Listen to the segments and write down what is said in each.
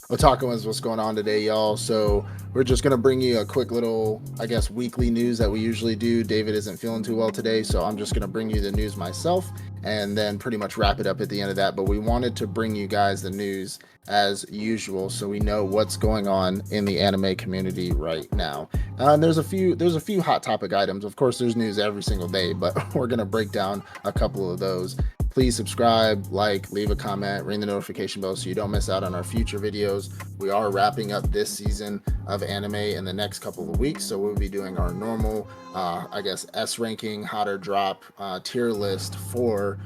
Otakuans, what's going on today, y'all? So we're just gonna bring you a quick little, I guess, weekly news that we usually do. David isn't feeling too well today, so I'm just gonna bring you the news myself, and then pretty much wrap it up at the end of that. But we wanted to bring you guys the news as usual, so we know what's going on in the anime community right now. And there's a few hot topic items. Of course, there's news every single day, but we're gonna break down a couple of those. Please subscribe, like, leave a comment, ring the notification bell so you don't miss out on our future videos. We are wrapping up this season of anime in the next couple of weeks, so we'll be doing our normal, I guess, S ranking, hotter drop tier list for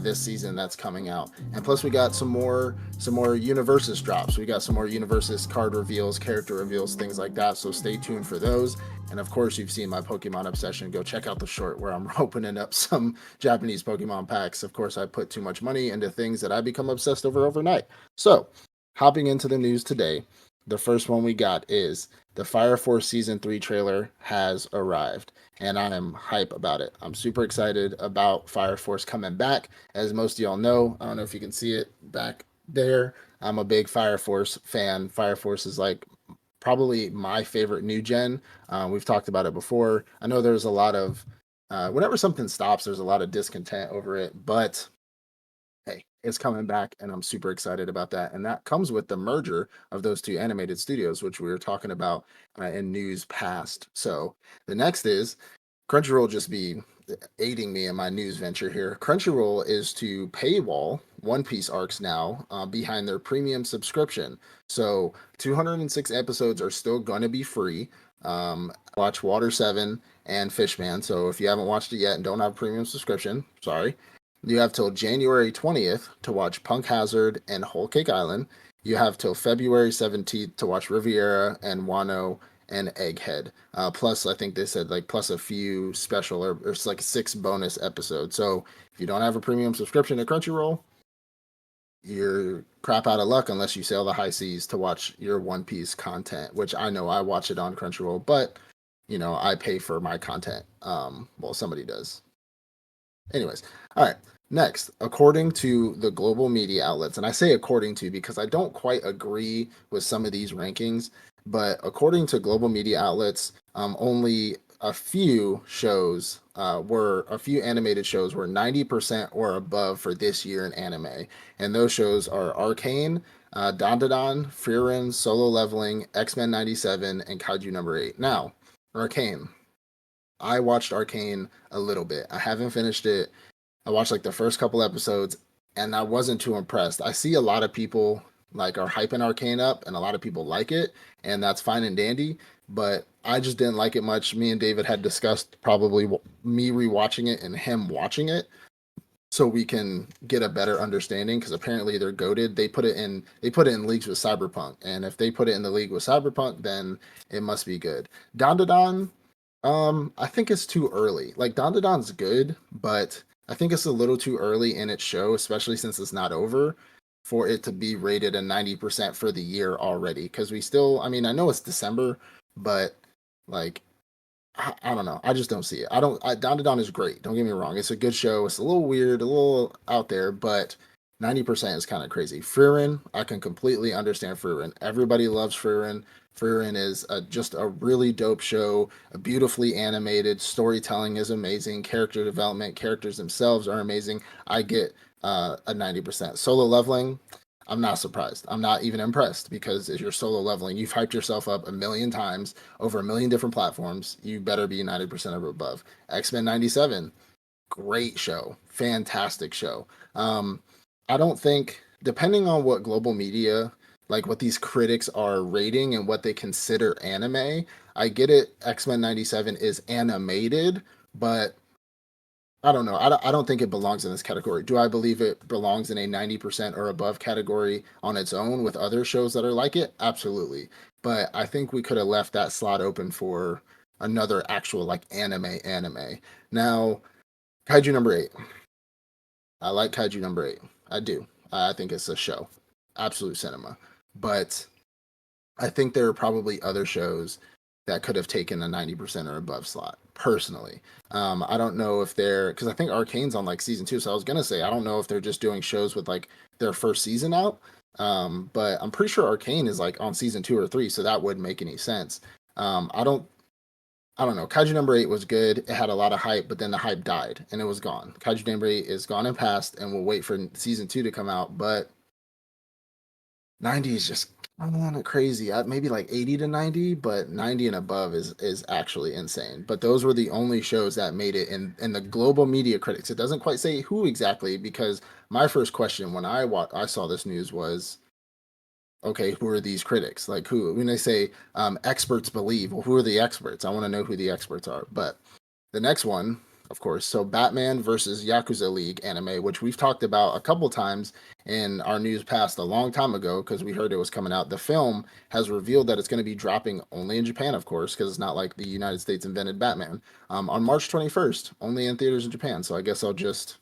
this season that's coming out. And plus, we got some more universes drops. We got some more universes card reveals, character reveals, things like that. So stay tuned for those. And of course, you've seen my Pokemon obsession. Go check out the short where I'm opening up some Japanese Pokemon packs. Of course, I put too much money into things that I become obsessed over overnight. So, hopping into the news today, the first one we got is the Fire Force Season 3 trailer has arrived. And I am hype about it. I'm super excited about Fire Force coming back. As most of y'all know, I don't know if you can see it back there. I'm a big Fire Force fan. Fire Force is like probably my favorite new gen. We've talked about it before. I know there's a lot of whenever something stops, there's a lot of discontent over it, but hey, it's coming back, and I'm super excited about that. And that comes with the merger of those two animated studios, which we were talking about in news past. So the next is Crunchyroll just be aiding me in my news venture here. Crunchyroll is to paywall One Piece arcs now behind their premium subscription. So 206 episodes are still going to be free. Watch Water 7 and Fishman. So if you haven't watched it yet and don't have a premium subscription, sorry. You have till January 20th to watch Punk Hazard and Whole Cake Island. You have till February 17th to watch Riviera and Wano and Egghead. Plus, I think they said like plus a few special or it's like 6 bonus episodes. So if you don't have a premium subscription to Crunchyroll, you're crap out of luck unless you sail the high seas to watch your One Piece content, which I know I watch it on Crunchyroll, but I pay for my content. Well, somebody does. Anyways, all right. Next, according to the global media outlets, and I say according to because I don't quite agree with some of these rankings, but according to global media outlets, only a few animated shows were 90% or above for this year in anime. And those shows are Arcane, Dandadan, Frieren, Solo Leveling, X-Men 97, and Kaiju number 8. Now, Arcane. I watched Arcane a little bit. I haven't finished it. I watched like the first couple episodes and I wasn't too impressed. I see a lot of people like are hyping Arcane up and a lot of people like it, and that's fine and dandy, but I just didn't like it much. Me and David had discussed probably me rewatching it and him watching it so we can get a better understanding because apparently they're goaded. They put it in leagues with Cyberpunk, and if they put it in the league with Cyberpunk, then it must be good. Dandadan, I think it's too early. Like Dandadan's good, but I think it's a little too early in its show, especially since it's not over, for it to be rated a 90% for the year already. Because we still, I mean, I know it's December, but like, I don't know. I just don't see it. Dandadan is great. Don't get me wrong. It's a good show. It's a little weird, a little out there, but 90% is kind of crazy. Frieren, I can completely understand Frieren. Everybody loves Frieren. Frieren is just a really dope show, beautifully animated. Storytelling is amazing. Character development, characters themselves are amazing. I get a 90%. Solo Leveling, I'm not surprised. I'm not even impressed because if you're solo leveling, you've hyped yourself up a million times over a million different platforms. You better be 90% or above. X-Men 97, great show, fantastic show. I don't think, depending on what global media, like what these critics are rating and what they consider anime, I get it. X-Men 97 is animated, but I don't know. I don't think it belongs in this category. Do I believe it belongs in a 90% or above category on its own with other shows that are like it? Absolutely. But I think we could have left that slot open for another actual like anime. Now, Kaiju number 8. I like Kaiju number 8. I do. I think it's a show. Absolute cinema. But I think there are probably other shows that could have taken a 90% or above slot, personally. I don't know if they're, because I think Arcane's on like season 2. So I was going to say, I don't know if they're just doing shows with like their first season out. But I'm pretty sure Arcane is like on season 2 or 3, so that wouldn't make any sense. Um, I don't I don't know. Kaiju number 8 was good. It had a lot of hype, but then the hype died and it was gone. Kaiju number 8 is gone and past, and we'll wait for season 2 to come out. But 90 is just kind of crazy. Maybe like 80 to 90, but 90 and above is actually insane. But those were the only shows that made it in the global media critics. It doesn't quite say who exactly, because my first question when I saw this news was, okay, who are these critics? Like, who, when they say experts believe, well, who are the experts? I want to know who the experts are. But the next one, of course, so Batman versus Yakuza League anime, which we've talked about a couple times in our news past a long time ago because we heard it was coming out. The film has revealed that it's going to be dropping only in Japan, of course, because it's not like the United States invented Batman, on March 21st, only in theaters in Japan. So I guess I'll just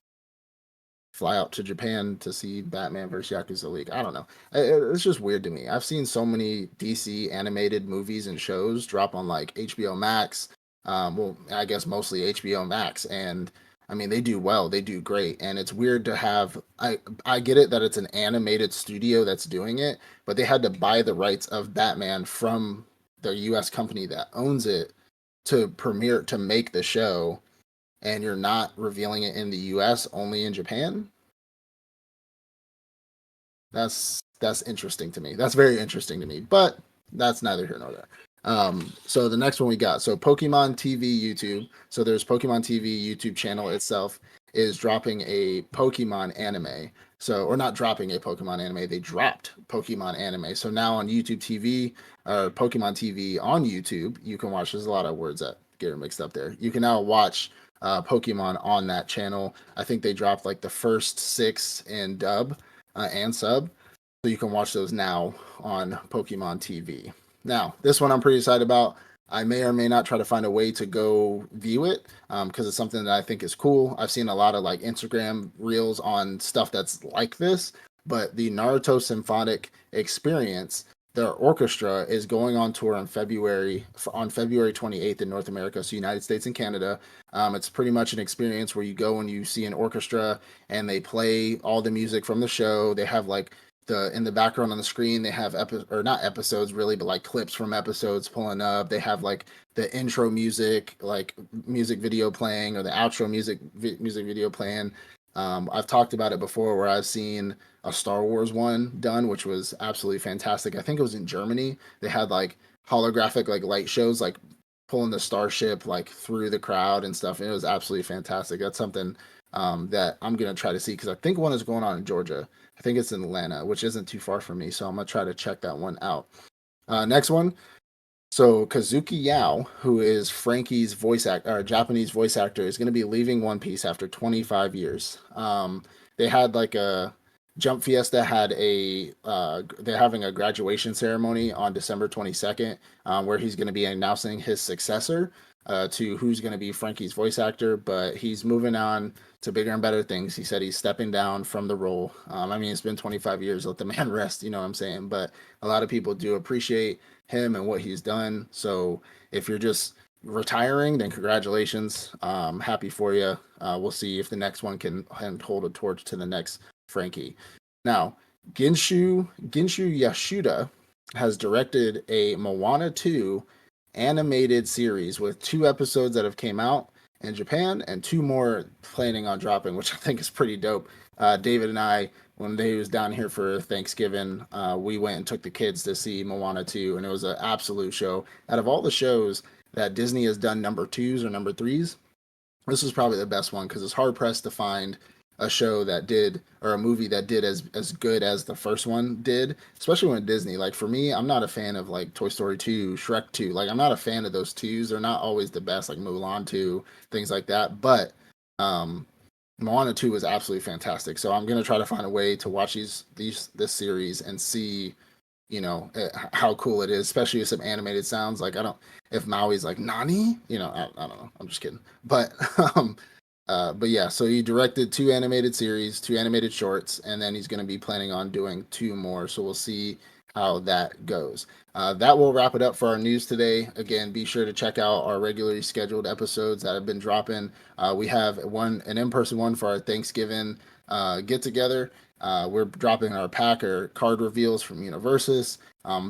fly out to Japan to see Batman versus Yakuza League. I don't know. It's just weird to me. I've seen so many DC animated movies and shows drop on like HBO Max. Well, I guess mostly HBO Max, and I mean they do well. They do great, and it's weird to have. I get it that it's an animated studio that's doing it, but they had to buy the rights of Batman from the U.S. company that owns it to premiere to make the show, and you're not revealing it in the US, only in Japan. That's interesting to me. That's very interesting to me, but that's neither here nor there. So the next one we got, so Pokemon TV YouTube. So there's Pokemon TV YouTube channel itself is dropping a Pokemon anime. So, or not dropping a Pokemon anime, they dropped Pokemon anime. So now on YouTube TV, or Pokemon TV on YouTube, you can watch. There's a lot of words that get mixed up there. You can now watch Pokemon on that channel. I think they dropped like the first 6 in dub and sub, so you can watch those now on Pokemon TV. Now, this one I'm pretty excited about. I may or may not try to find a way to go view it because it's something that I think is cool. I've seen a lot of like Instagram reels on stuff that's like this, but the Naruto Symphonic Experience, their orchestra is going on tour on February 28th in North America, so United States and Canada. It's pretty much an experience where you go and you see an orchestra and they play all the music from the show. They have like in the background on the screen they have or not episodes really, but like clips from episodes pulling up. They have like the intro music, like music video playing, or the outro music video playing. I've talked about it before where I've seen a Star Wars one done, which was absolutely fantastic. I think it was in Germany. They had like holographic like light shows, like pulling the starship like through the crowd and stuff. And it was absolutely fantastic. That's something that I'm gonna try to see because I think one is going on in Georgia. I think it's in Atlanta, which isn't too far from me, so I'm gonna try to check that one out. Next one. So Kazuki Yao, who is Frankie's voice actor, or Japanese voice actor, is going to be leaving One Piece after 25 years. They had like a Jump Fiesta had they're having a graduation ceremony on December 22nd, where he's going to be announcing his successor to who's going to be Frankie's voice actor, but he's moving on to bigger and better things. He said he's stepping down from the role. I mean, it's been 25 years. Let the man rest. You know what I'm saying? But a lot of people do appreciate him and what he's done. So if you're just retiring, then congratulations. Happy for you. We'll see if the next one can hold a torch to the next Frankie. Now, Ginshu Yashuda has directed a Moana 2 animated series with 2 episodes that have came out in Japan and 2 more planning on dropping, which I think is pretty dope. David and I, when they was down here for Thanksgiving, we went and took the kids to see Moana 2, and it was an absolute show. Out of all the shows that Disney has done number 2s or number 3s, this was probably the best one because it's hard pressed to find a show that did, or a movie that did as good as the first one did, especially when Disney. Like for me, I'm not a fan of like Toy Story 2, Shrek 2. Like I'm not a fan of those 2s. They're not always the best, like Mulan 2, things like that. But um Moana 2 is absolutely fantastic. So I'm gonna try to find a way to watch this series and see, how cool it is, especially with some animated sounds. Like I don't, if Maui's like Nani, I don't know. I'm just kidding. But yeah, so he directed 2 animated series, 2 animated shorts, and then he's going to be planning on doing 2 more. So we'll see how that goes. That will wrap it up for our news today. Again, be sure to check out our regularly scheduled episodes that have been dropping. We have an in-person one for our Thanksgiving get together. We're dropping our pack or card reveals from Universus.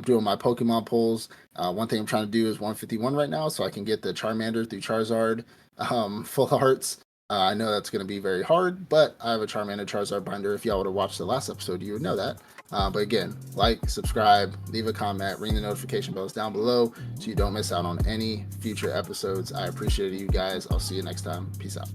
Doing my Pokemon pulls. One thing I'm trying to do is 151 right now, so I can get the Charmander through Charizard full hearts. I know that's going to be very hard, but I have a Charmander Charizard binder. If y'all would have watched the last episode, you would know that. But again, like, subscribe, leave a comment, ring the notification bells down below so you don't miss out on any future episodes. I appreciate you guys. I'll see you next time. Peace out.